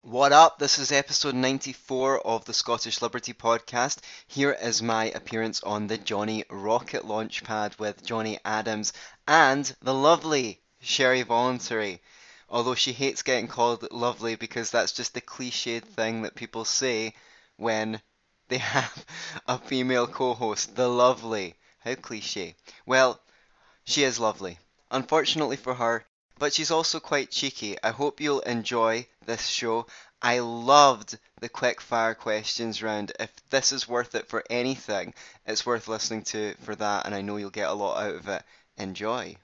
What up? This is episode 94 of the Scottish Liberty Podcast. Here is my appearance on the Johnny Rocket Launchpad with Johnny Adams and the lovely Sherry Voluntary. Although she hates getting called lovely because that's just the cliched thing that people say when they have a female co-host. The lovely. How cliche. Well, she is lovely. Unfortunately for her, but she's also quite cheeky. I hope you'll enjoy this show. I loved the quick fire questions round. If this is worth it for anything, it's worth listening to for that, and I know you'll get a lot out of it. Enjoy.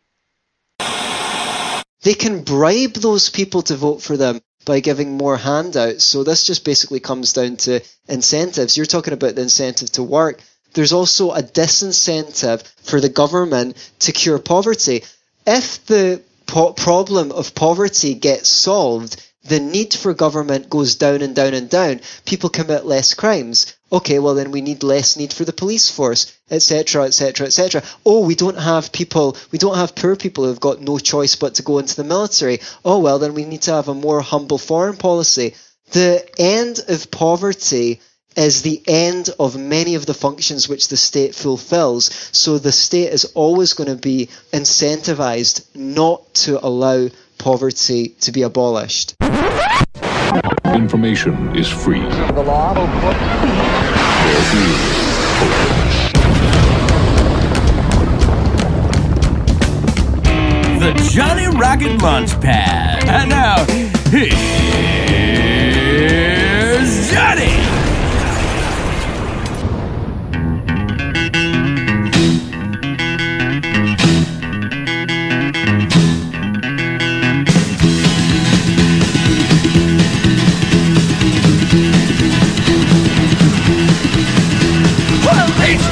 They can bribe those people to vote for them by giving more handouts. So this just basically comes down to incentives. You're talking about the incentive to work. There's also a disincentive for the government to cure poverty. If the problem of poverty gets solved, the need for government goes down and down and down. People commit less crimes. Okay, well then we need less need for the police force, etc., etc., etc. Oh, we don't have poor people who've got no choice but to go into the military. Oh, well then we need to have a more humble foreign policy. The end of poverty is the end of many of the functions which the state fulfills. So the state is always going to be incentivized not to allow poverty to be abolished. Information is free. The law. The Johnny Rocket Launchpad. And now, here's Johnny.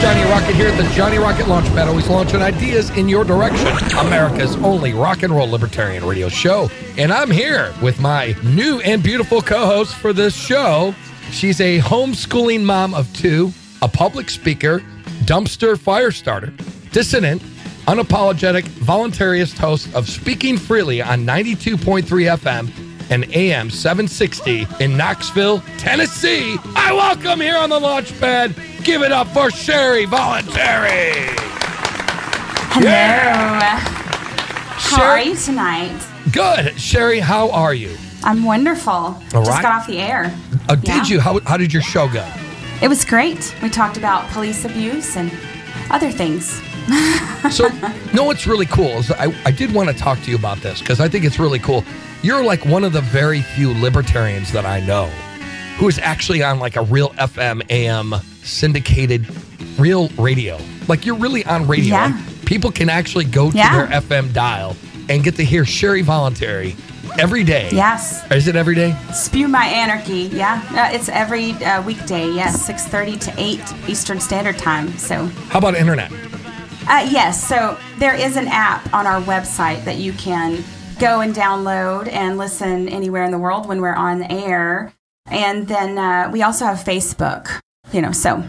Johnny Rocket here at the Johnny Rocket Launchpad, always launching ideas in your direction. America's only rock and roll libertarian radio show. And I'm here with my new and beautiful co-host for this show. She's a homeschooling mom of two, a public speaker, dumpster fire starter, dissident, unapologetic, voluntarist host of Speaking Freely on 92.3 FM and AM 760 in Knoxville, Tennessee. I welcome here on the Launchpad. Give it up for Sherry Voluntary. Hello. Yeah. How are you tonight? Good. Sherry, how are you? I'm wonderful. All Just right. got off the air. Oh, did you? How did your show go? It was great. We talked about police abuse and other things. So, no, what's really cool is I did want to talk to you about this because I think it's really cool. You're like one of the very few libertarians that I know who is actually on like a real FM, AM syndicated real radio. Like you're really on radio. Yeah. Like, people can actually go to their FM dial and get to hear Sherry Voluntary every day. Yes. Is it every day? Spew My Anarchy. Yeah. It's every weekday. Yes. 6:30 to 8 Eastern Standard Time. So. How about internet? Yes. So there is an app on our website that you can go and download and listen anywhere in the world when we're on the air. And then we also have Facebook, so.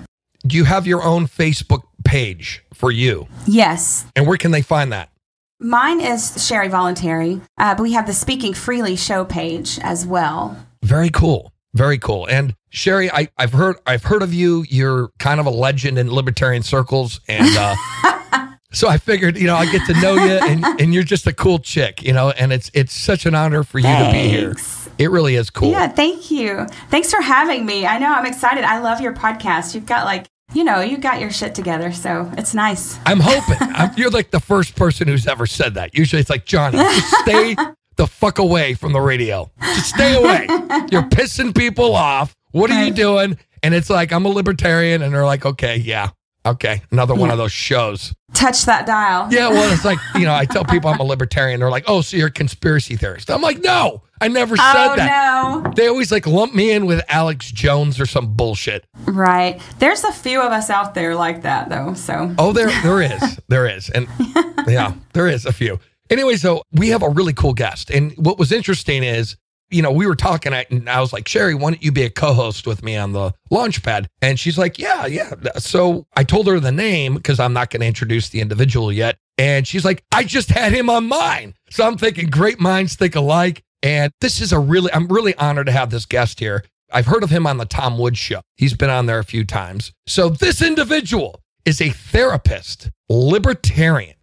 Do you have your own Facebook page for you? Yes. And where can they find that? Mine is Sherry Voluntary, but we have the Speaking Freely show page as well. Very cool. Very cool. And Sherry, I've heard of you. You're kind of a legend in libertarian circles. And so I figured, I get to know you and you're just a cool chick, and it's such an honor for you to be here. It really is cool. Yeah, thank you. Thanks for having me. I know, I'm excited. I love your podcast. You've got you got your shit together, so it's nice. I'm hoping. You're like the first person who's ever said that. Usually it's like, Johnny, just stay the fuck away from the radio. Just stay away. You're pissing people off. What are you doing? And it's like, I'm a libertarian. And they're like, okay, yeah. Okay, another one of those shows. Touch that dial. Yeah, well, it's like, I tell people I'm a libertarian. They're like, oh, so you're a conspiracy theorist. I'm like, no, I never said that. No. They always lump me in with Alex Jones or some bullshit. Right. There's a few of us out there like that, though, so. Oh, there is. There is. And yeah, there is a few. Anyway, so we have a really cool guest. And what was interesting is, we were talking and I was like, Sherry, why don't you be a co-host with me on the Launchpad? And she's like, yeah. So I told her the name because I'm not going to introduce the individual yet. And she's like, I just had him on mine. So I'm thinking great minds think alike. And this is I'm really honored to have this guest here. I've heard of him on the Tom Woods show. He's been on there a few times. So this individual is a therapist, libertarian.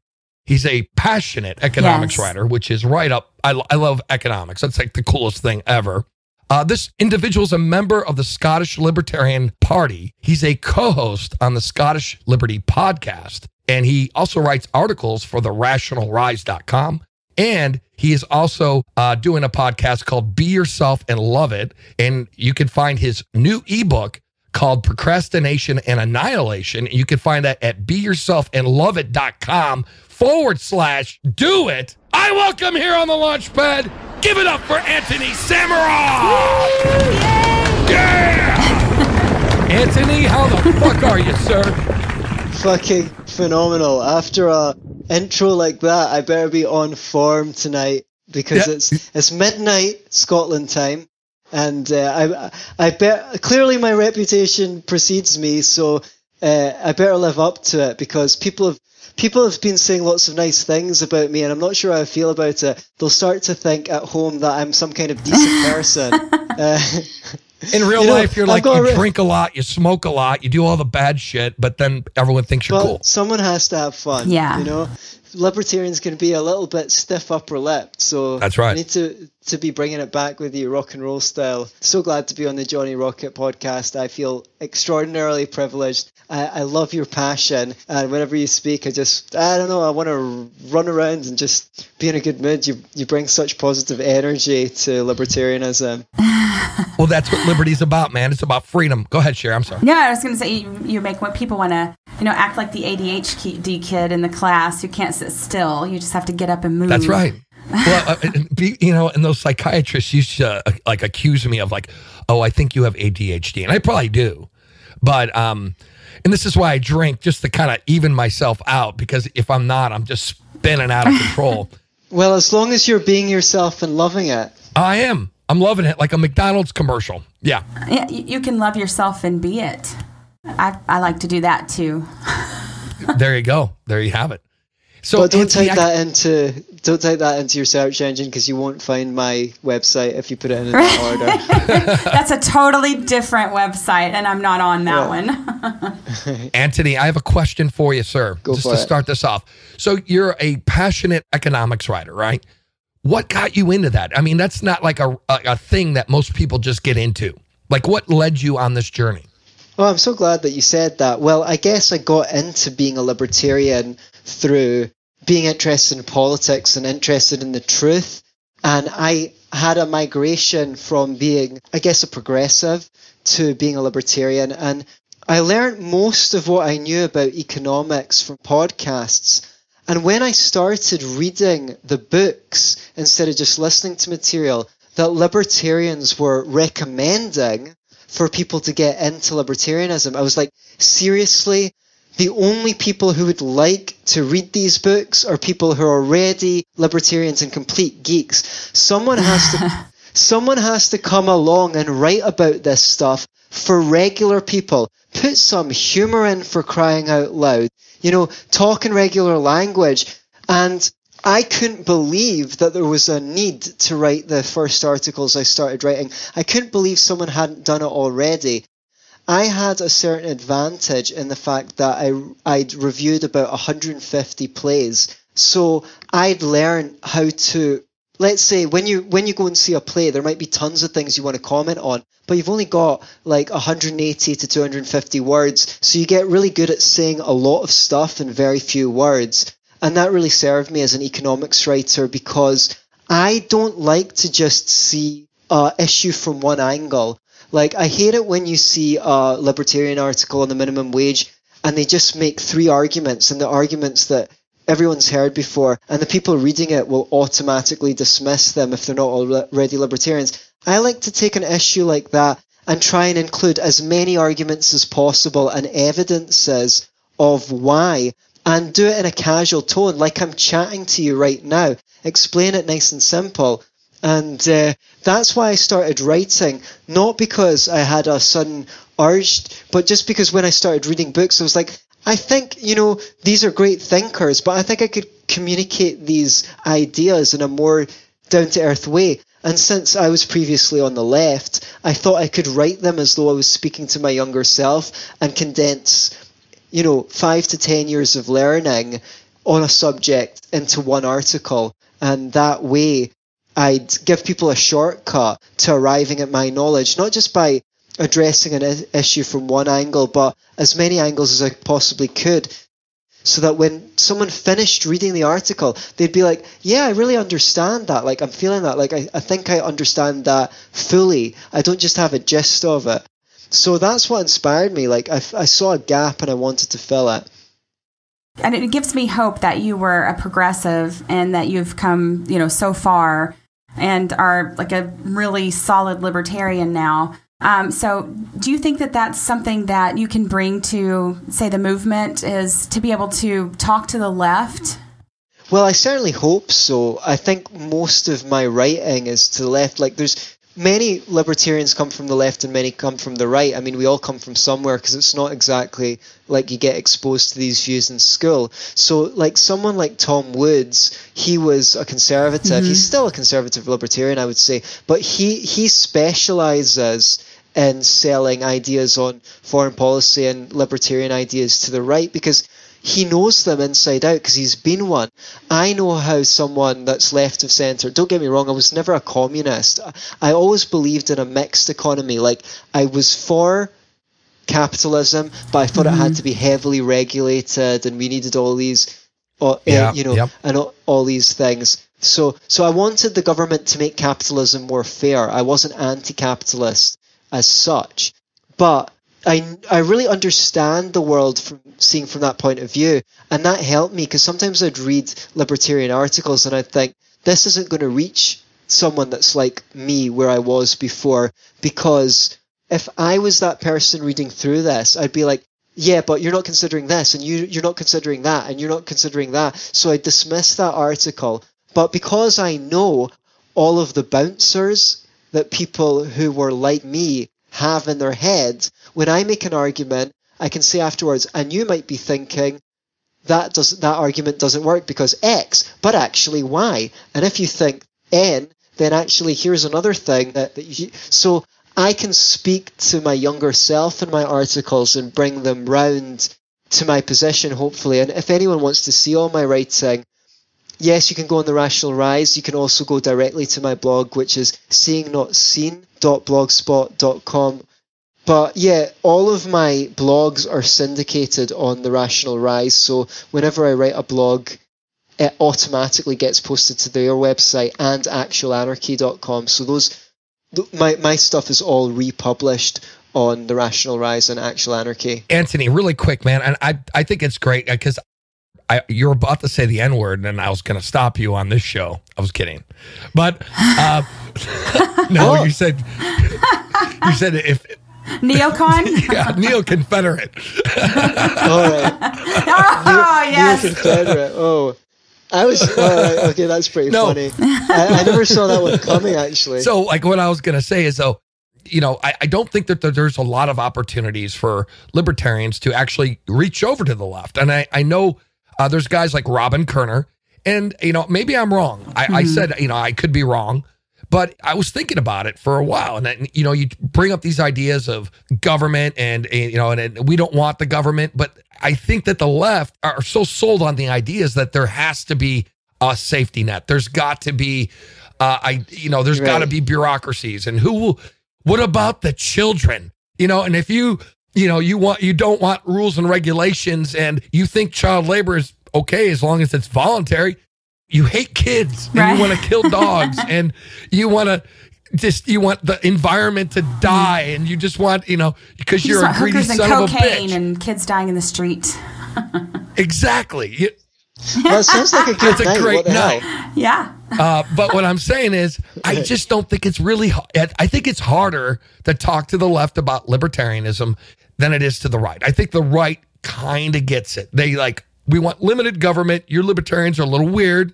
He's a passionate economics writer, which is right up. I love economics. That's like the coolest thing ever. This individual is a member of the Scottish Libertarian Party. He's a co-host on the Scottish Liberty podcast. And he also writes articles for the rationalrise.com. And he is also doing a podcast called Be Yourself and Love It. And you can find his new ebook called Procrastination and Annihilation. You can find that at beyourselfandloveit.com/do it. I welcome here on the Launchpad. Give it up for Antony Sammeroff. Yeah! Antony, how the fuck are you, sir? Fucking phenomenal. After a intro like that, I better be on form tonight because it's midnight Scotland time, and I bet clearly my reputation precedes me, so I better live up to it because people have been saying lots of nice things about me, and I'm not sure how I feel about it. They'll start to think at home that I'm some kind of decent person. In real life, you're like, you drink a lot, you smoke a lot, you do all the bad shit, but then everyone thinks you're cool. Someone has to have fun. Yeah. You know, libertarians can be a little bit stiff upper lipped, so that's right. I need to be bringing it back with you, rock and roll style. So glad to be on the Johnny Rocket podcast. I feel extraordinarily privileged. I love your passion, and whenever you speak, I don't know, I want to run around and just be in a good mood. You bring such positive energy to libertarianism. Well, that's what liberty's about, man. It's about freedom. Go ahead, Sherry. I'm sorry. No, I was going to say you make what people want to, act like the ADHD kid in the class who can't sit still. You just have to get up and move. That's right. Well, and those psychiatrists used to accuse me of oh, I think you have ADHD, and I probably do, but and this is why I drink, just to kind of even myself out, because if I'm not, I'm just spinning out of control. Well, as long as you're being yourself and loving it. I am. I'm loving it, like a McDonald's commercial. Yeah. Yeah, you can love yourself and be it. I like to do that too. There you go. There you have it. So but don't type that into your search engine, because you won't find my website if you put it in that order. That's a totally different website, and I'm not on that one. Antony, I have a question for you, sir. Go just for to it. start this off. So you're a passionate economics writer, right? What got you into that? I mean, that's not like a thing that most people just get into. Like, what led you on this journey? Oh, I'm so glad that you said that. Well, I guess I got into being a libertarian through being interested in politics and interested in the truth. And I had a migration from being, I guess, a progressive to being a libertarian. And I learned most of what I knew about economics from podcasts. And when I started reading the books instead of just listening to material that libertarians were recommending for people to get into libertarianism, I was like, seriously? The only people who would like to read these books are people who are already libertarians and complete geeks. Someone has to come along and write about this stuff for regular people. Put some humor in, for crying out loud. Talk in regular language. And I couldn't believe that there was a need to write the first articles I started writing. I couldn't believe someone hadn't done it already. I had a certain advantage in the fact that I'd reviewed about 150 plays. So I'd learned how to, let's say, when you go and see a play, there might be tons of things you want to comment on, but you've only got like 180 to 250 words. So you get really good at saying a lot of stuff in very few words. And that really served me as an economics writer, because I don't like to just see an issue from one angle. Like, I hate it when you see a libertarian article on the minimum wage and they just make three arguments, and the arguments that everyone's heard before, and the people reading it will automatically dismiss them if they're not already libertarians. I like to take an issue like that and try and include as many arguments as possible and evidences of why, and do it in a casual tone, like I'm chatting to you right now. Explain it nice and simple. And that's why I started writing, not because I had a sudden urge, but just because when I started reading books, I was like, I think, these are great thinkers, but I think I could communicate these ideas in a more down-to-earth way. And since I was previously on the left, I thought I could write them as though I was speaking to my younger self and condense, 5 to 10 years of learning on a subject into one article. And that way I'd give people a shortcut to arriving at my knowledge, not just by addressing an issue from one angle, but as many angles as I possibly could, so that when someone finished reading the article, they'd be like, yeah, I really understand that. Like, I'm feeling that. Like, I think I understand that fully. I don't just have a gist of it. So that's what inspired me. Like, I saw a gap and I wanted to fill it. And it gives me hope that you were a progressive and that you've come, so far and are like a really solid libertarian now. So do you think that that's something that you can bring to, say, the movement, is to be able to talk to the left? Well, I certainly hope so. I think most of my writing is to the left. Like, there's many libertarians come from the left and many come from the right. I mean, we all come from somewhere, because it's not exactly like you get exposed to these views in school. So, like, someone like Tom Woods, he was a conservative. Mm-hmm. He's still a conservative libertarian, I would say. But he specializes in selling ideas on foreign policy and libertarian ideas to the right, because he knows them inside out, because he's been one. I know how someone that's left of centre, don't get me wrong, I was never a communist. I always believed in a mixed economy. Like, I was for capitalism, but I thought it had to be heavily regulated, and we needed all these, and all these things. So I wanted the government to make capitalism more fair. I wasn't anti-capitalist as such, but I really understand the world from seeing from that point of view, and that helped me, because sometimes I'd read libertarian articles and I'd think, this isn't going to reach someone that's like me where I was before, because if I was that person reading through this, I'd be like, yeah, but you're not considering this, and you're not considering that, and you're not considering that. So I dismiss that article. But because I know all of the bouncers that people who were like me have in their head, when I make an argument, I can say afterwards, and you might be thinking that argument doesn't work because X, but actually Y. And if you think N, then actually here's another thing so I can speak to my younger self in my articles and bring them round to my position, hopefully. And if anyone wants to see all my writing, yes, you can go on The Rational Rise. You can also go directly to my blog, which is seeingnotseen.blogspot.com. But yeah, all of my blogs are syndicated on The Rational Rise. So whenever I write a blog, it automatically gets posted to their website and actualanarchy.com. So my stuff is all republished on The Rational Rise and Actual Anarchy. Antony, really quick, man. And I think it's great because you're about to say the N-word, and I was going to stop you on this show. I was kidding. But no, you said if neocon? Yeah, neo-Confederate. All right. Yes. Neo-Confederate. Oh. I was okay. That's pretty funny. I never saw that one coming, actually. So, like, what I was gonna say is, though, I don't think that there's a lot of opportunities for libertarians to actually reach over to the left, and I know there's guys like Robin Kerner, and maybe I'm wrong. I said I could be wrong, but I was thinking about it for a while, and you bring up these ideas of government, and we don't want the government, but I think that the left are so sold on the ideas that there has to be a safety net. There's got to be, there's got to be bureaucracies, and what about the children? And if you don't want rules and regulations, and you think child labor is okay as long as it's voluntary, you hate kids, and you want to kill dogs, and you want the environment to die, and you just want, because you're a greedy son of a bitch. And kids dying in the street. Exactly. That sounds like a good night. It's a great night. Yeah. But what I'm saying is, I just don't think it's really, I think it's harder to talk to the left about libertarianism than it is to the right. I think the right kind of gets it. We want limited government. Your libertarians are a little weird,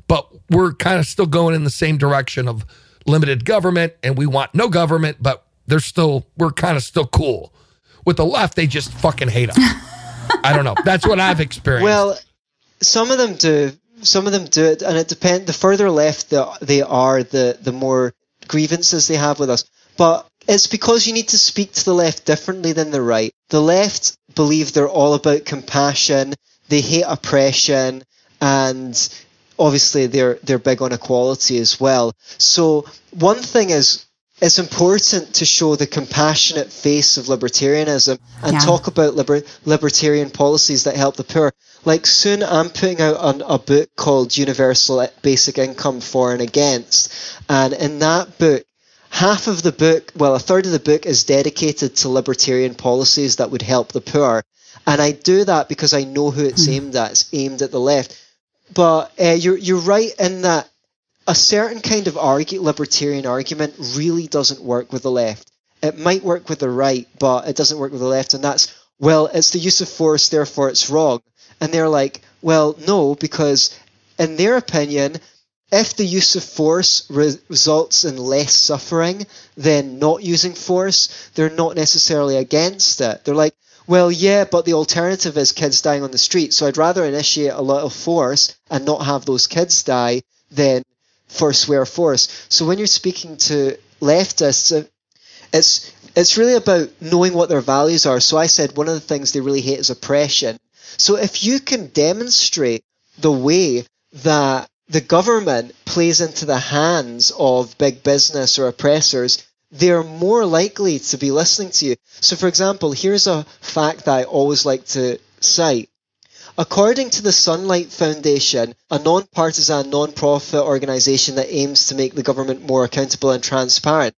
but we're kind of still going in the same direction of limited government, and we want no government, but we're kind of still cool. With the left, they just fucking hate them. I don't know. That's what I've experienced. Well, some of them do it, and it depends. The further left they are, the more grievances they have with us. But it's because you need to speak to the left differently than the right. The left believe they're all about compassion, they hate oppression, and obviously they're big on equality as well. So one thing is, it's important to show the compassionate face of libertarianism and talk about libertarian policies that help the poor. Like soon I'm putting out a book called Universal Basic Income For and Against. And in that book, half of the book, well, a third of the book is dedicated to libertarian policies that would help the poor. And I do that because I know who it's aimed at. It's aimed at the left. But you're right in that a certain kind of libertarian argument really doesn't work with the left. It might work with the right, but it doesn't work with the left. And that's, well, it's the use of force, therefore it's wrong. And they're like, well, no, because in their opinion, if the use of force results in less suffering than not using force, they're not necessarily against it. They're like, well, yeah, but the alternative is kids dying on the street. So I'd rather initiate a lot of force and not have those kids die than forswear force. So when you're speaking to leftists, it's really about knowing what their values are. So I said one of the things they really hate is oppression. So if you can demonstrate the way that the government plays into the hands of big business or oppressors, they're more likely to be listening to you. So for example, here's a fact that I always like to cite. According to the Sunlight Foundation, a non-partisan, non-profit organisation that aims to make the government more accountable and transparent,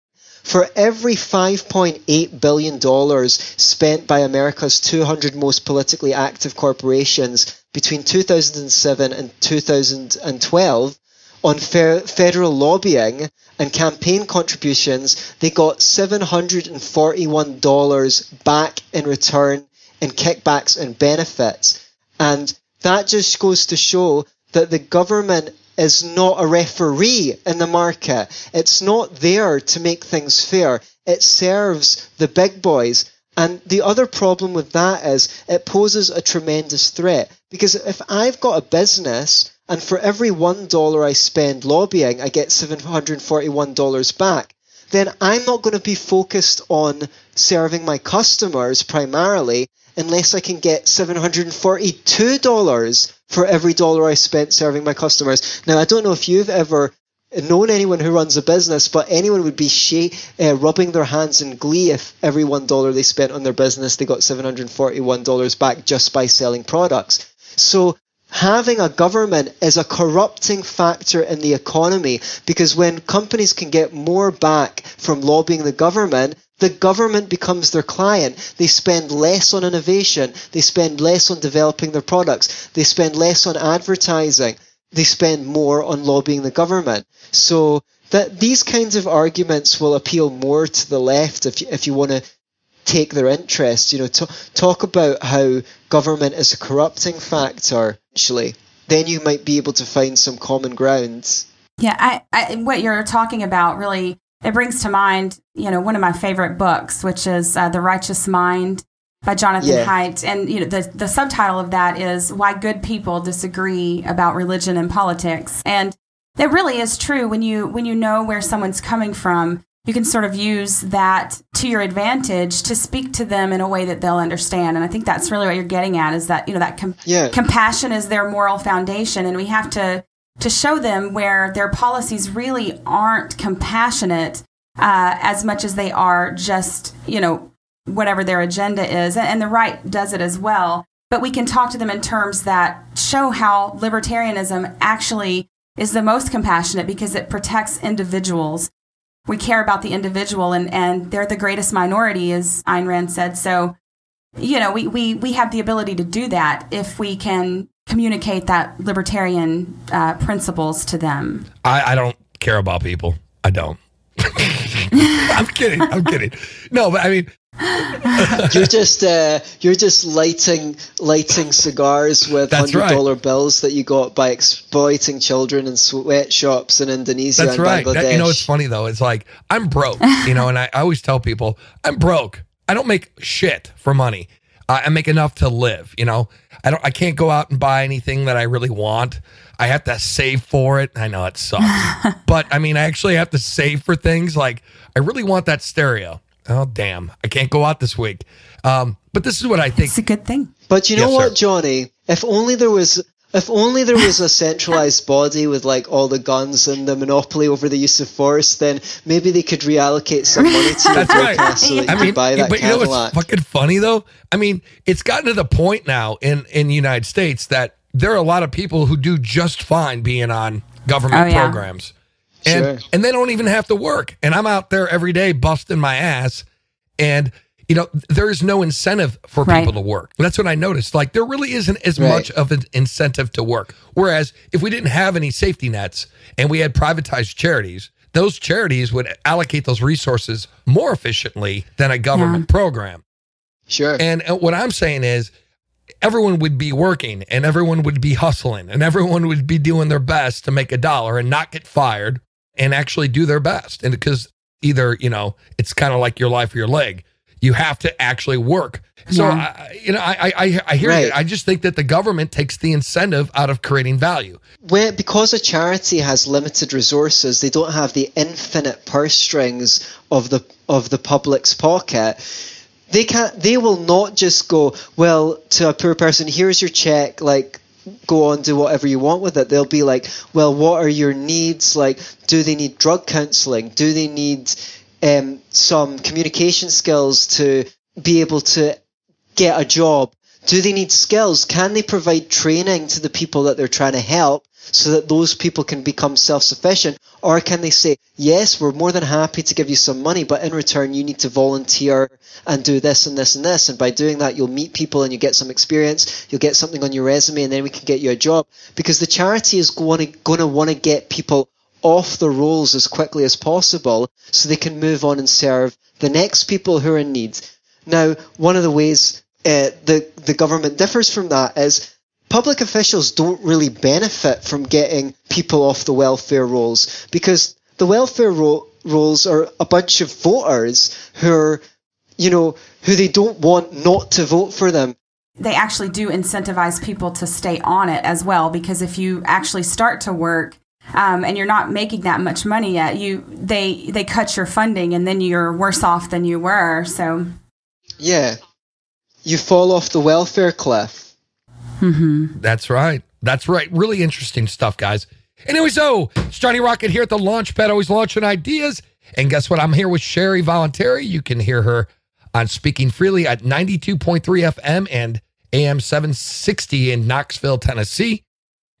for every $5.8 billion spent by America's 200 most politically active corporations between 2007 and 2012 on federal lobbying and campaign contributions, they got $741 back in return in kickbacks and benefits. And that just goes to show that the government is not a referee in the market. It's not there to make things fair. It serves the big boys. And the other problem with that is it poses a tremendous threat. Because if I've got a business and for every $1 I spend lobbying, I get $741 back, then I'm not going to be focused on serving my customers primarily unless I can get $742 for every dollar I spent serving my customers. Now, I don't know if you've ever known anyone who runs a business, but anyone would be rubbing their hands in glee if every $1 they spent on their business, they got $741 back just by selling products. So having a government is a corrupting factor in the economy, because when companies can get more back from lobbying the government becomes their client. They spend less on innovation. They spend less on developing their products. They spend less on advertising. They spend more on lobbying the government. So that these kinds of arguments will appeal more to the left if you want to take their interest. You know, talk about how government is a corrupting factor, actually. Then you might be able to find some common ground. Yeah, I what you're talking about really, it brings to mind, you know, one of my favorite books, which is The Righteous Mind by Jonathan Haidt. And, you know, the subtitle of that is Why Good People Disagree About Religion and Politics. And that really is true. When you know where someone's coming from, you can sort of use that to your advantage to speak to them in a way that they'll understand. And I think that's really what you're getting at, is that, you know, that compassion is their moral foundation. And we have to show them where their policies really aren't compassionate as much as they are just, you know, whatever their agenda is. And the right does it as well. But we can talk to them in terms that show how libertarianism actually is the most compassionate, because it protects individuals. We care about the individual, and they're the greatest minority, as Ayn Rand said. So, you know, we have the ability to do that if we can communicate that libertarian principles to them. I don't care about people. I don't. I'm kidding. No, but I mean, you're just lighting cigars with $100 bills that you got by exploiting children in sweatshops in Indonesia and Bangladesh. You know, it's funny though. It's like, I'm broke, you know, and I always tell people I'm broke. I don't make shit for money. I make enough to live. I can't go out and buy anything that I really want. I have to save for it. I know it sucks, but I actually have to save for things. Like, I really want that stereo. Oh, damn. I can't go out this week. But this is what I think. It's a good thing. But you know Yes, what, sir. Johnny? If only there was a centralized body with like all the guns and the monopoly over the use of force, then maybe they could reallocate some money to your That's right. broadcast so that you could buy that but you know Cadillac. what's fucking funny though? It's gotten to the point now in the United States that there are a lot of people who do just fine being on government programs. And Sure. and they don't even have to work. And I'm out there every day busting my ass. And there is no incentive for people to work. That's what I noticed. Like, there really isn't as much of an incentive to work. Whereas if we didn't have any safety nets and we had privatized charities, those charities would allocate those resources more efficiently than a government program. Sure. And what I'm saying is everyone would be working and everyone would be hustling and everyone would be doing their best to make $1 and not get fired and actually do their best. And because either, it's kind of like your life or your leg. You have to actually work. So, I hear it. I just think that the government takes the incentive out of creating value. Because a charity has limited resources, they don't have the infinite purse strings of the public's pocket. They will not just go, well, to a poor person, here's your check, like, go on, do whatever you want with it. They'll be like, well, what are your needs? Like, do they need drug counseling? Do they need some communication skills to be able to get a job? Do they need skills? Can they provide training to the people that they're trying to help so that those people can become self-sufficient? Or can they say, yes, we're more than happy to give you some money, but in return you need to volunteer and do this and this and this, and by doing that you'll meet people and you get some experience, you'll get something on your resume, and then we can get you a job. Because the charity is going to want to get people off the rolls as quickly as possible so they can move on and serve the next people who are in need. Now, one of the ways the government differs from that is public officials don't really benefit from getting people off the welfare rolls, because the welfare rolls are a bunch of voters who they don't want not to vote for them. They actually do incentivize people to stay on it as well, because if you actually start to work and you're not making that much money yet, they cut your funding and then you're worse off than you were. So yeah, you fall off the welfare cliff. Mm-hmm. That's right. Really interesting stuff, guys. Anyway, so it's Johnny Rocket here at the Launchpad, always launching ideas. And guess what? I'm here with Sherry Voluntary. You can hear her on Speaking Freely at 92.3 FM and AM 760 in Knoxville, Tennessee.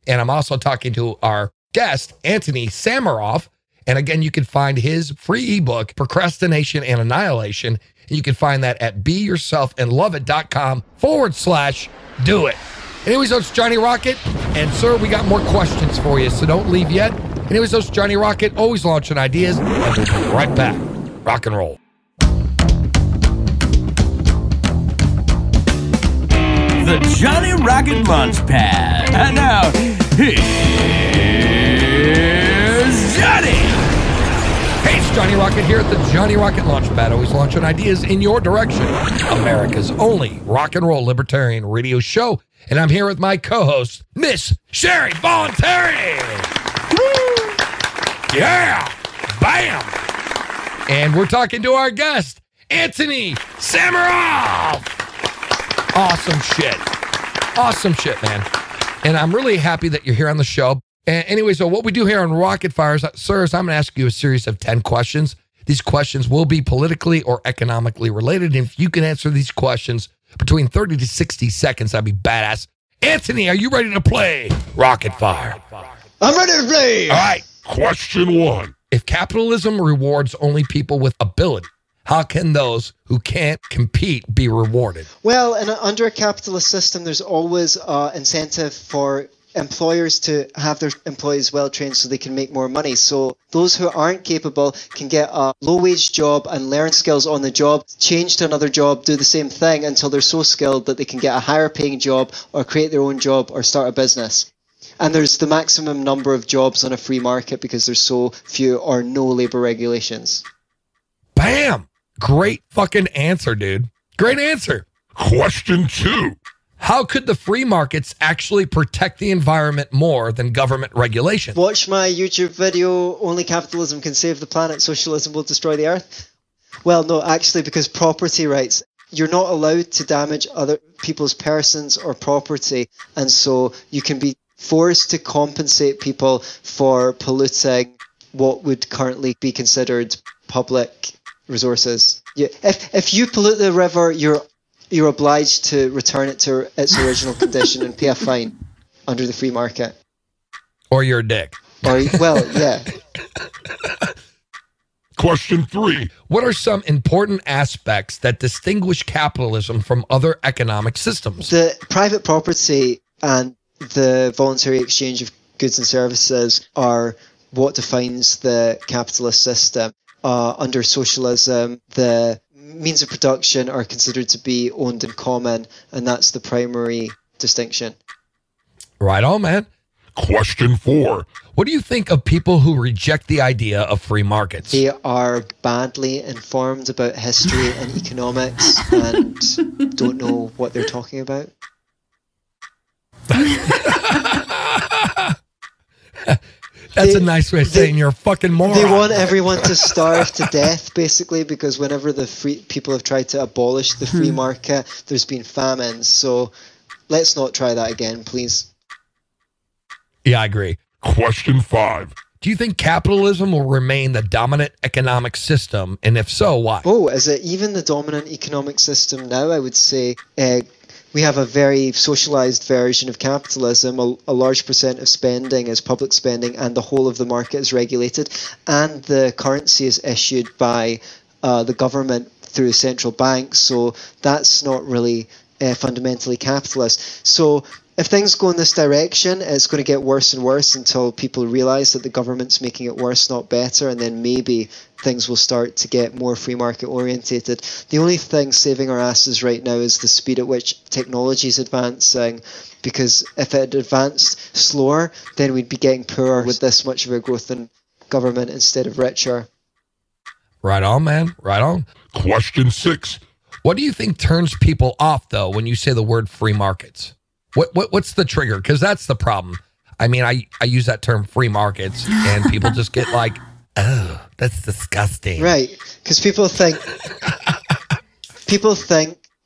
And I'm also talking to our guest, Antony Sammeroff. And again, you can find his free ebook, Procrastination and Annihilation. And you can find that at beyourselfandloveit.com/do it. Anyways, that's Johnny Rocket. And sir, we got more questions for you, so don't leave yet. Anyways, that's Johnny Rocket, always launching ideas. And we'll be right back. Rock and roll. The Johnny Rocket Launchpad. And now, here's Johnny. Hey, it's Johnny Rocket here at the Johnny Rocket Launchpad, always launching ideas in your direction. America's only rock and roll libertarian radio show. And I'm here with my co-host, Miss Sherry Voluntary. Woo! Yeah! Bam! And we're talking to our guest, Antony Sammeroff. Awesome shit, man. And I'm really happy that you're here on the show. And anyway, so what we do here on Rocket Fires, sir, is I'm going to ask you a series of 10 questions. These questions will be politically or economically related. And if you can answer these questions between 30 to 60 seconds, that'd be badass. Antony, are you ready to play Rocket Fire? I'm ready to play! All right, question 1. If capitalism rewards only people with ability, how can those who can't compete be rewarded? Well, under a capitalist system, there's always incentive for employers to have their employees well trained so they can make more money. So those who aren't capable can get a low-wage job and learn skills on the job, change to another job, do the same thing until they're so skilled that they can get a higher-paying job or create their own job or start a business. And there's the maximum number of jobs on a free market because there's so few or no labor regulations. Bam! Great fucking answer, dude. Great answer. Question 2. How could the free markets actually protect the environment more than government regulation? Watch my YouTube video, Only Capitalism Can Save the Planet, Socialism Will Destroy the Earth. Well, no, actually, because property rights, you're not allowed to damage other people's persons or property, and so you can be forced to compensate people for polluting what would currently be considered public resources. If you pollute the river, you're obliged to return it to its original condition and pay a fine under the free market. Or you're a dick. Or, well, yeah. Question 3. What are some important aspects that distinguish capitalism from other economic systems? The private property and the voluntary exchange of goods and services are what defines the capitalist system. Under socialism, the means of production are considered to be owned in common, and that's the primary distinction. Right on, man. Question 4. What do you think of people who reject the idea of free markets? They are badly informed about history and economics and don't know what they're talking about. That's a nice way of saying you're a fucking moron. They want everyone to starve to death, basically, because whenever the free people have tried to abolish the free market, there's been famines. So let's not try that again, please. Yeah, I agree. Question 5. Do you think capitalism will remain the dominant economic system? And if so, why? Oh, is it even the dominant economic system now? I would say we have a very socialized version of capitalism. A large percent of spending is public spending, and the whole of the market is regulated, and the currency is issued by the government through a central bank. So that's not really fundamentally capitalist. So if things go in this direction, it's going to get worse and worse until people realize that the government's making it worse, not better, and then maybe things will start to get more free market orientated. The only thing saving our asses right now is the speed at which technology is advancing, because if it had advanced slower, then we'd be getting poorer with this much of a growth in government instead of richer. Right on, man. Right on. Question 6. What do you think turns people off, though, when you say the word free markets? What's the trigger? Because that's the problem. I mean, I use that term free markets, and people just get like, oh, that's disgusting. Right, because people think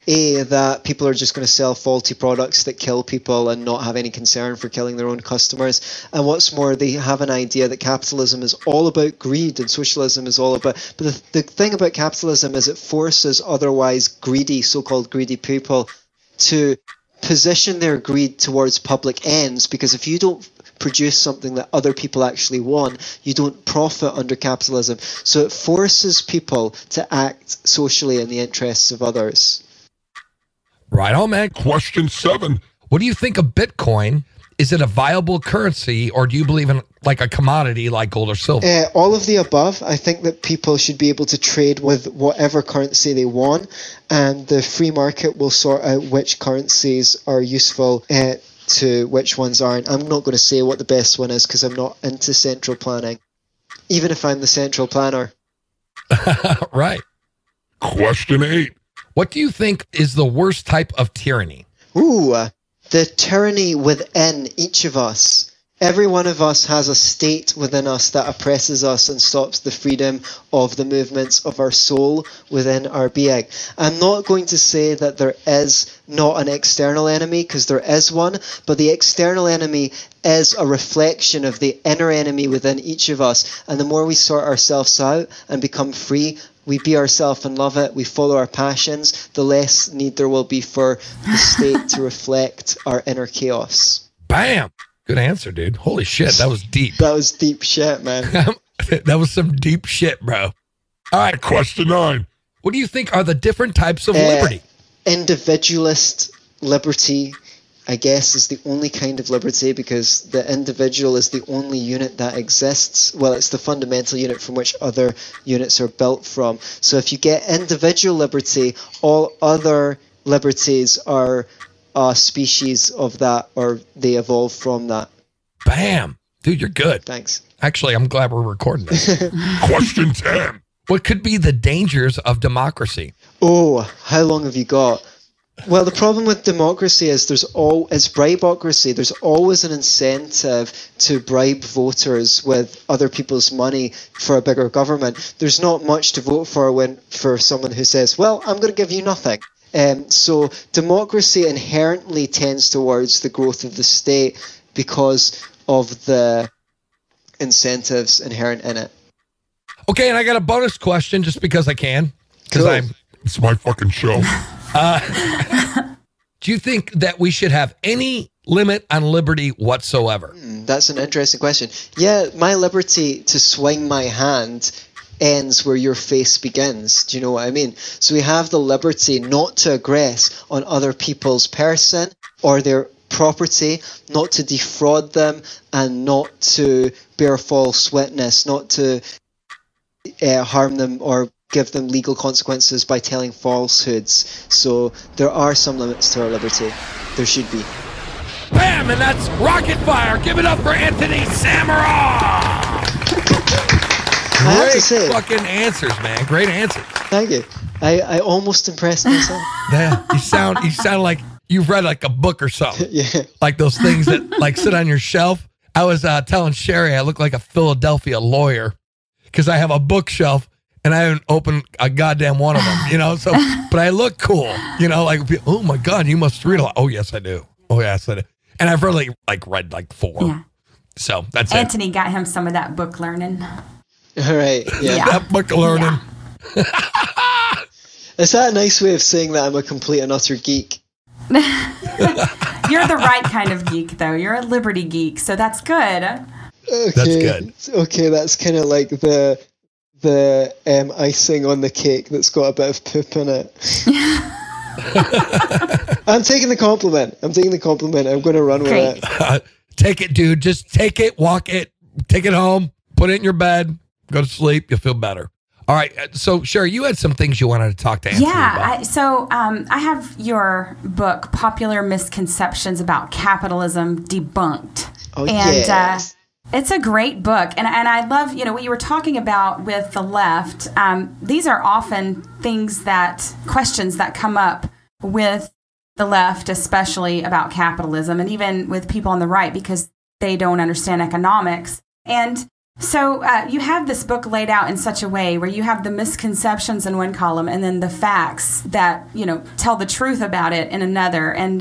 that people are just going to sell faulty products that kill people and not have any concern for killing their own customers. And what's more, they have an idea that capitalism is all about greed and socialism is all about... But the thing about capitalism is it forces otherwise greedy, so-called greedy people to position their greed towards public ends, because if you don't produce something that other people actually want, you don't profit under capitalism. So it forces people to act socially in the interests of others. Right on, man. Question 7. What do you think of Bitcoin? Is it a viable currency, or do you believe in like a commodity like gold or silver? All of the above. I think that people should be able to trade with whatever currency they want, and the free market will sort out which currencies are useful to which ones aren't. I'm not going to say what the best one is because I'm not into central planning, even if I'm the central planner. Right. Question 8. What do you think is the worst type of tyranny? The tyranny within each of us. Every one of us has a state within us that oppresses us and stops the freedom of the movements of our soul within our being. I'm not going to say that there is not an external enemy, because there is one, but the external enemy is a reflection of the inner enemy within each of us. And the more we sort ourselves out and become free, we be ourselves and love it, we follow our passions, the less need there will be for the state to reflect our inner chaos. Bam! Good answer, dude. Holy shit, that was deep. That was deep shit, man. That was some deep shit, bro. All right, question 9. What do you think are the different types of liberty? Individualist liberty, I guess, is the only kind of liberty, because the individual is the only unit that exists. Well, it's the fundamental unit from which other units are built from. So if you get individual liberty, all other liberties are a species of that, or they evolve from that. Bam! Dude, you're good. Thanks. Actually, I'm glad we're recording this. Question 10. What could be the dangers of democracy? Oh, how long have you got? Well, the problem with democracy is it's bribocracy. There's always an incentive to bribe voters with other people's money for a bigger government. There's not much to vote for someone who says, well, I'm going to give you nothing. So democracy inherently tends towards the growth of the state because of the incentives inherent in it. Okay, and I got a bonus question just because I can. Because Cool. It's my fucking show. Do you think that we should have any limit on liberty whatsoever? That's an interesting question. Yeah, my liberty to swing my hand ends where your face begins. Do you know what I mean? So we have the liberty not to aggress on other people's person or their property, not to defraud them, and not to bear false witness, not to harm them or give them legal consequences by telling falsehoods. So there are some limits to our liberty. There should be. Bam! And that's rocket fire. Give it up for Antony Sammeroff. I have to Great say, fucking answers, man. Great answers. thank you. I almost impressed myself. Yeah, you sound like you've read like a book or something. Yeah. Like those things that like sit on your shelf. I was telling Sherry I look like a Philadelphia lawyer because I have a bookshelf and I haven't opened a goddamn one of them, you know. So, but I look cool, you know. Like, oh my god, you must read a lot. Oh yes, I do. Oh yes, I do. And I've really read like 4. Yeah. So that's Antony got him some of that book learning. All right. Yeah. Yeah. That book learning. Is that a nice way of saying that I'm a complete and utter geek? You're the right kind of geek, though. You're a liberty geek, so that's good. Okay. That's good. Okay, that's kind of like the icing on the cake that's got a bit of poop in it. I'm taking the compliment. I'm going to run with Great. it. Take it, dude. Just take it, walk it, take it home, put it in your bed, go to sleep. You'll feel better. All right. So, Sherry, you had some things you wanted to talk to Antony about. I have your book, Popular Misconceptions About Capitalism Debunked. Oh, and yes. it's a great book. And I love, what you were talking about with the left. These are often questions that come up with the left, especially about capitalism, and even with people on the right, because they don't understand economics. And so you have this book laid out in such a way where you have the misconceptions in one column and then the facts that, tell the truth about it in another. And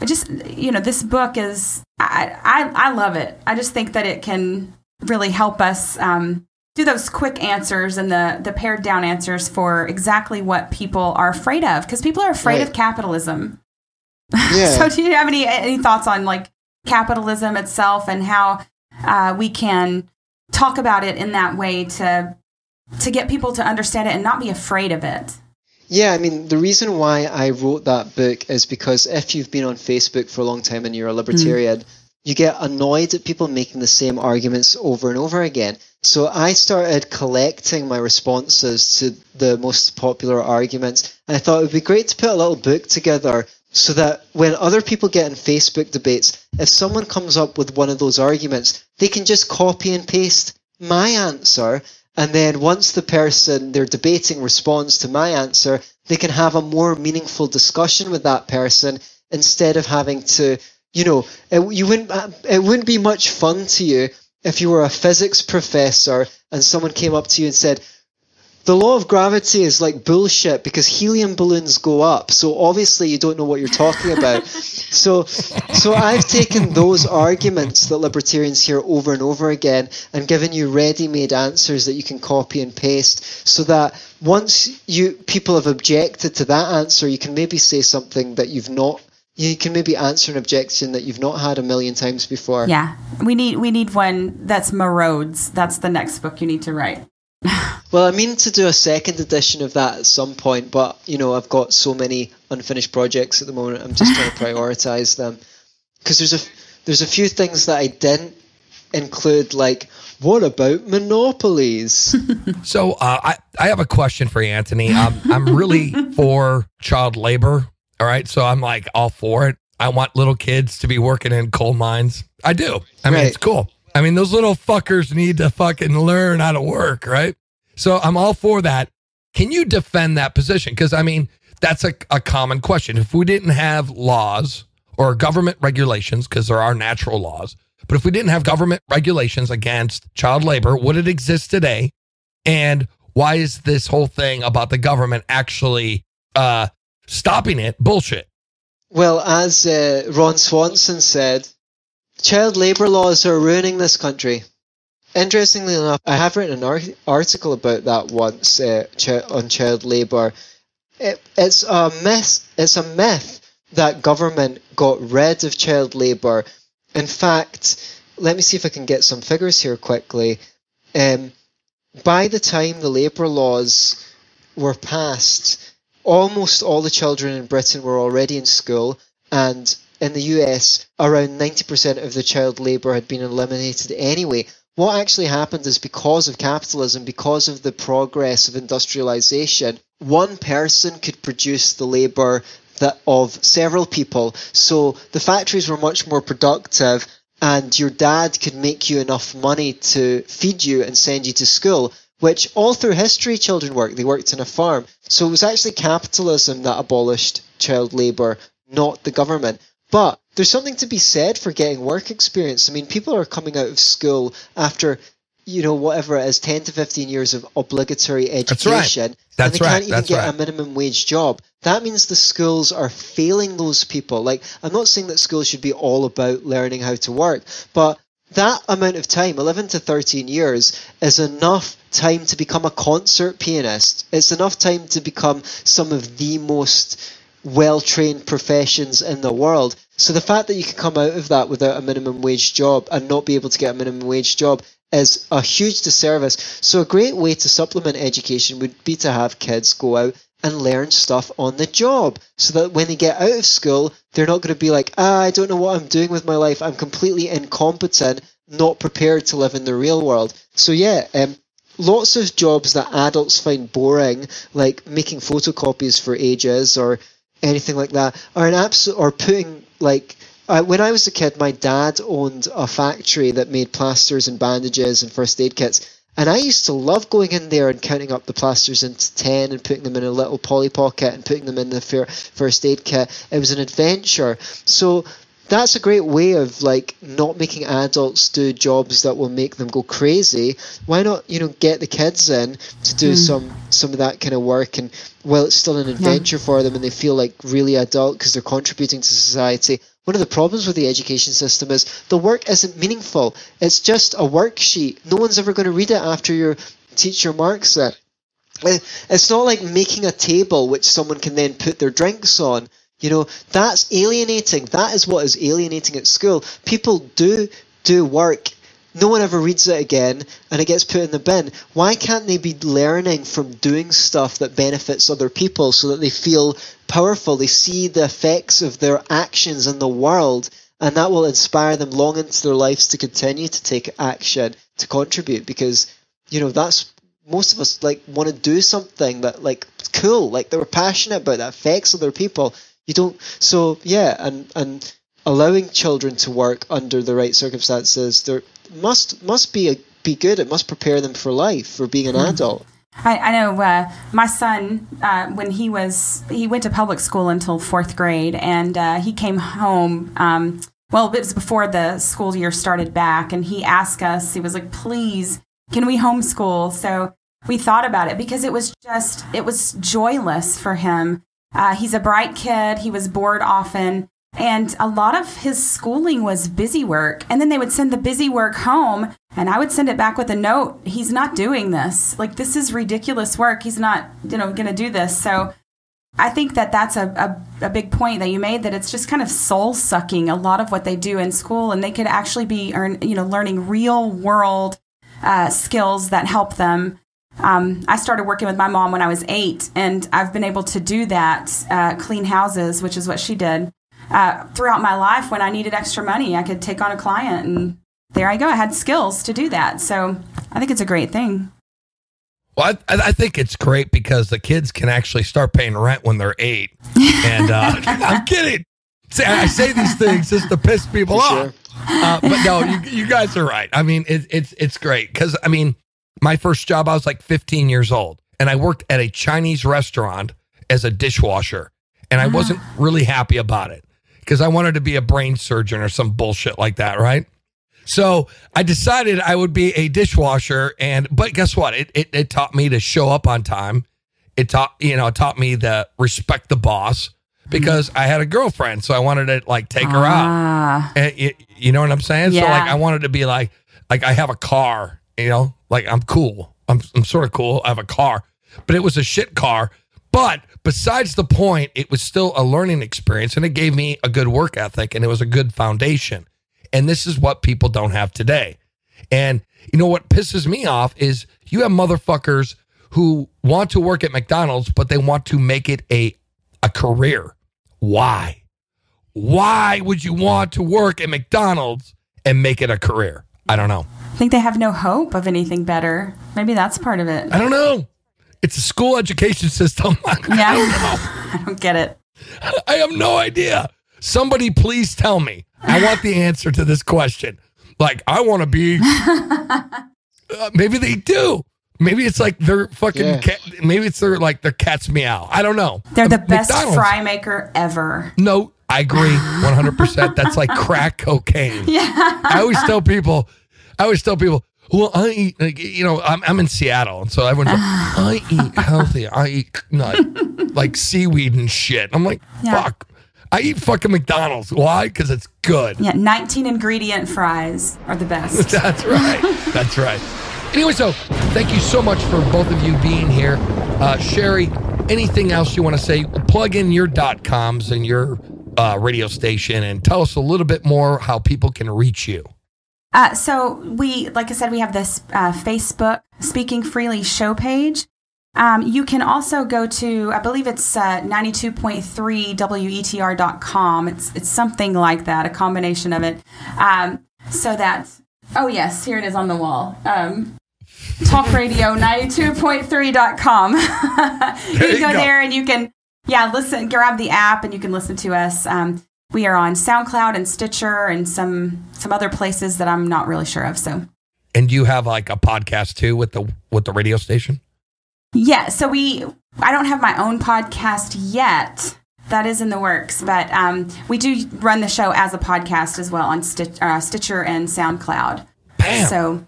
this book is, I love it. I just think that it can really help us do those quick answers and the pared down answers for exactly what people are afraid of, because people are afraid of capitalism. Yeah. So do you have any thoughts on capitalism itself and how we can talk about it in that way to get people to understand it and not be afraid of it? Yeah, I mean, the reason why I wrote that book is because if you've been on Facebook for a long time and you're a libertarian, you get annoyed at people making the same arguments over and over again. So I started collecting my responses to the most popular arguments. And I thought it would be great to put a little book together so that when other people get in Facebook debates, if someone comes up with one of those arguments, they can just copy and paste my answer. And then once the person they're debating responds to my answer, they can have a more meaningful discussion with that person instead of having to, it wouldn't be much fun to you if you were a physics professor and someone came up to you and said, the law of gravity is like bullshit because helium balloons go up. So obviously you don't know what you're talking about. So I've taken those arguments that libertarians hear over and over again and given you ready-made answers that you can copy and paste, so that once people have objected to that answer, you can maybe say something that you can maybe answer an objection that you've not had a million times before. Yeah. We need one that's Morodes. That's the next book you need to write. Well, I mean to do a second edition of that at some point, but I've got so many unfinished projects at the moment. I'm just trying to prioritize them because there's a few things that I didn't include, like what about monopolies? So I have a question for you, Antony. I'm really for child labor. All right, so I'm all for it. I want little kids to be working in coal mines. I do. I mean, It's cool. I mean, those little fuckers need to fucking learn how to work, right? So I'm all for that. Can you defend that position? Because, I mean, that's a common question. If we didn't have laws or government regulations, because there are natural laws, but if we didn't have government regulations against child labor, would it exist today? And why is this whole thing about the government actually stopping it bullshit? Well, as Ron Swanson said, child labor laws are ruining this country. Interestingly enough, I have written an article about that once on child labor. It's a myth. It's a myth that government got rid of child labor. In fact, let me see if I can get some figures here quickly. By the time the labour laws were passed, almost all the children in Britain were already in school, and in the US, around 90% of the child labour had been eliminated anyway. What actually happened is because of capitalism, because of the progress of industrialisation, one person could produce the labour of several people. So the factories were much more productive, and your dad could make you enough money to feed you and send you to school, which all through history children worked. They worked in a farm. So it was actually capitalism that abolished child labour, not the government. But there's something to be said for getting work experience. I mean, people are coming out of school after, whatever it is, 10 to 15 years of obligatory education. And they can't even get a minimum wage job. That means the schools are failing those people. Like, I'm not saying that schools should be all about learning how to work, but that amount of time, 11 to 13 years, is enough time to become a concert pianist. It's enough time to become some of the most well-trained professions in the world. So the fact that you can come out of that without a minimum wage job and not be able to get a minimum wage job is a huge disservice. So a great way to supplement education would be to have kids go out and learn stuff on the job, so that when they get out of school, they're not going to be like, I don't know what I'm doing with my life. I'm completely incompetent, not prepared to live in the real world. So yeah, lots of jobs that adults find boring, like making photocopies for ages or anything like that, are an absolute, or putting, like, when I was a kid, my dad owned a factory that made plasters and bandages and first aid kits. And I used to love going in there and counting up the plasters into 10 and putting them in a little Polly Pocket and putting them in the first aid kit. It was an adventure. So that's a great way of, like, not making adults do jobs that will make them go crazy. Why not, get the kids in to do some of that kind of work, and while it's still an adventure for them and they feel like really adult because they're contributing to society. One of the problems with the education system is the work isn't meaningful. It's just a worksheet. No one's ever going to read it after your teacher marks it. It's not like making a table which someone can then put their drinks on. That's alienating. That is what is alienating at school. People do work. No one ever reads it again, and it gets put in the bin. Why can't they be learning from doing stuff that benefits other people so that they feel powerful? They see the effects of their actions in the world, and that will inspire them long into their lives to continue to take action, to contribute, because, that's, most of us, like, want to do something that, like, cool, like, they were passionate about, that affects other people. You don't, so, yeah, and allowing children to work under the right circumstances, there must be good. It must prepare them for life, for being an adult. I know my son, when he went to public school until 4th grade, and he came home, it was before the school year started back, and he asked us, he was like, please, can we homeschool? So we thought about it, because it was joyless for him. He's a bright kid. He was bored often. And a lot of his schooling was busy work. And then they would send the busy work home, and I would send it back with a note. He's not doing this. Like, this is ridiculous work. He's not, going to do this. So I think that that's a big point that you made, that it's just kind of soul sucking, a lot of what they do in school. And they could actually be learning real world skills that help them. I started working with my mom when I was 8, and I've been able to do that, clean houses, which is what she did. Throughout my life, when I needed extra money, I could take on a client, and there I go. I had skills to do that. So I think it's a great thing. Well, I think it's great because the kids can actually start paying rent when they're 8. And I'm kidding. See, I say these things just to piss people off. But no, you guys are right. I mean, it's great because, I mean, my first job, I was like 15 years old, and I worked at a Chinese restaurant. as a dishwasher, and I wasn't really happy about it because I wanted to be a brain surgeon or some bullshit like that, right? So I decided I would be a dishwasher, but guess what? It taught me to show up on time. It taught me to respect the boss because I had a girlfriend, so I wanted to like take her out. And you know what I'm saying? Yeah. So like I wanted to be like I have a car, like I'm cool. I'm sort of cool. I have a car, but it was a shit car. But besides the point, it was still a learning experience, and it gave me a good work ethic, and it was a good foundation. And this is what people don't have today. And you know what pisses me off is you have motherfuckers who want to work at McDonald's, but they want to make it a career. Why? Why would you want to work at McDonald's and make it a career? I don't know. I think they have no hope of anything better. Maybe that's part of it. I don't know. It's a school education system. Yeah. I don't get it. I have no idea. Somebody please tell me. I want the answer to this question. Like, I want to be... maybe they do. Maybe it's like their fucking cat, maybe it's their cat's meow. I don't know. They're the best McDonald's. fry maker ever. No, I agree 100%. That's like crack cocaine. Yeah. I always tell people, well, I eat, I'm in Seattle, and so everyone's like, I eat healthy. I eat like seaweed and shit. I'm like, fuck. I eat fucking McDonald's. Why? Because it's good. Yeah, 19 ingredient fries are the best. That's right. That's right. Anyway, so thank you so much for both of you being here. Sherry, anything else you want to say? Plug in your .coms and your radio station and tell us a little bit more how people can reach you. So we, like I said, we have this Facebook Speaking Freely show page. You can also go to, I believe it's 92.3wetr.com. It's something like that, a combination of it. So that's, oh yes, here it is on the wall. Talk Radio 92.3.com. You can go there and you can, listen, grab the app and you can listen to us. We are on SoundCloud and Stitcher and some other places that I'm not really sure of. So, and you have like a podcast too with the radio station? Yeah, so I don't have my own podcast yet. That is in the works, but we do run the show as a podcast as well on Stitcher and SoundCloud. Bam! So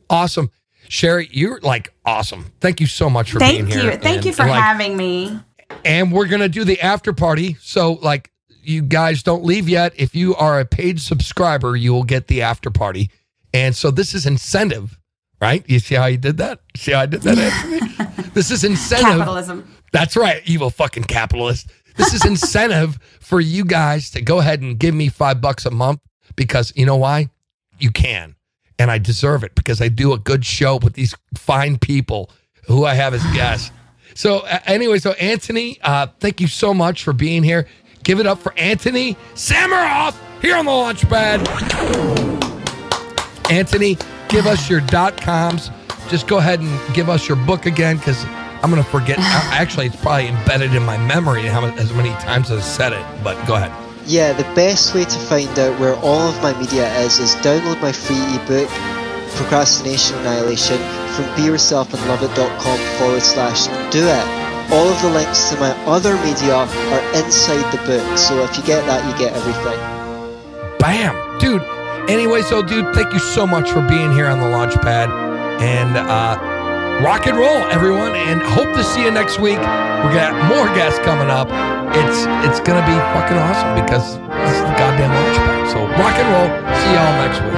awesome, Sherry, you're like awesome. Thank you so much for being here. Thank you for having me. And we're gonna do the after party. So like, you guys don't leave yet. If you are a paid subscriber, you will get the after party. And so this is incentive. Right? You see how you did that? See how I did that, Anthony? This is incentive. Capitalism. That's right, evil fucking capitalist. This is incentive for you guys to go ahead and give me $5 a month because you know why? You can. And I deserve it because I do a good show with these fine people who I have as guests. So anyway, so Antony, thank you so much for being here. Give it up for Antony Sammeroff here on the Launchpad. Antony, give us your .coms. Just go ahead and give us your book again because I'm going to forget. Actually, it's probably embedded in my memory as many times as I said it, but go ahead. Yeah, the best way to find out where all of my media is download my free ebook, Procrastination Annihilation, from beyourselfandloveit.com/do-it. All of the links to my other media are inside the book, so if you get that, you get everything. Bam! Dude. Anyway, so dude, thank you so much for being here on the Launchpad, and rock and roll, everyone, and hope to see you next week. We got more guests coming up. It's gonna be fucking awesome because this is the goddamn Launchpad. So rock and roll. See y'all next week.